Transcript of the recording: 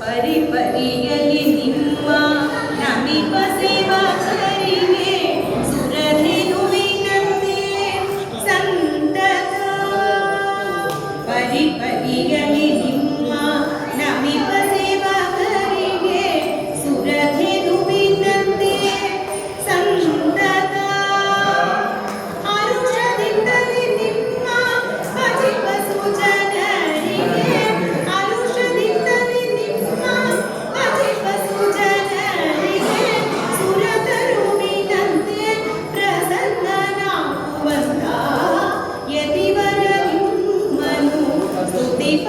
ಪರಿಪರಿಯಲಿ ನಿಮ್ಮ ನಮಿಪ ಸೇವಕರಿಗೆ ಸುರಧೇನುವಿನಂತೆ ಸಂತತ ಪರಿಪರಿಯಲಿ ನಿಮ್ಮ ನಮಿಪ ಸೇವಕರಿಗೆ ಸುರಧೇನುವಿನಂತೆ ಸಂತತ ಹರುಷದಿಂದಲೇ ನಿಮ್ಮ ಭಜಿಪ ಸುಜನರಿಗೆ ಹರುಷದಿಂದಲೇ ನಿಮ್ಮ ಭಜಿಪ ಸುಜನರಿಗೆ ಸುರತರುವಿನಂತೆ ಪ್ರಸನ್ನನಾಗುವಂತ ಯತಿವರ ನಿಮ್ಮನು ಸ್ತುತಿಪ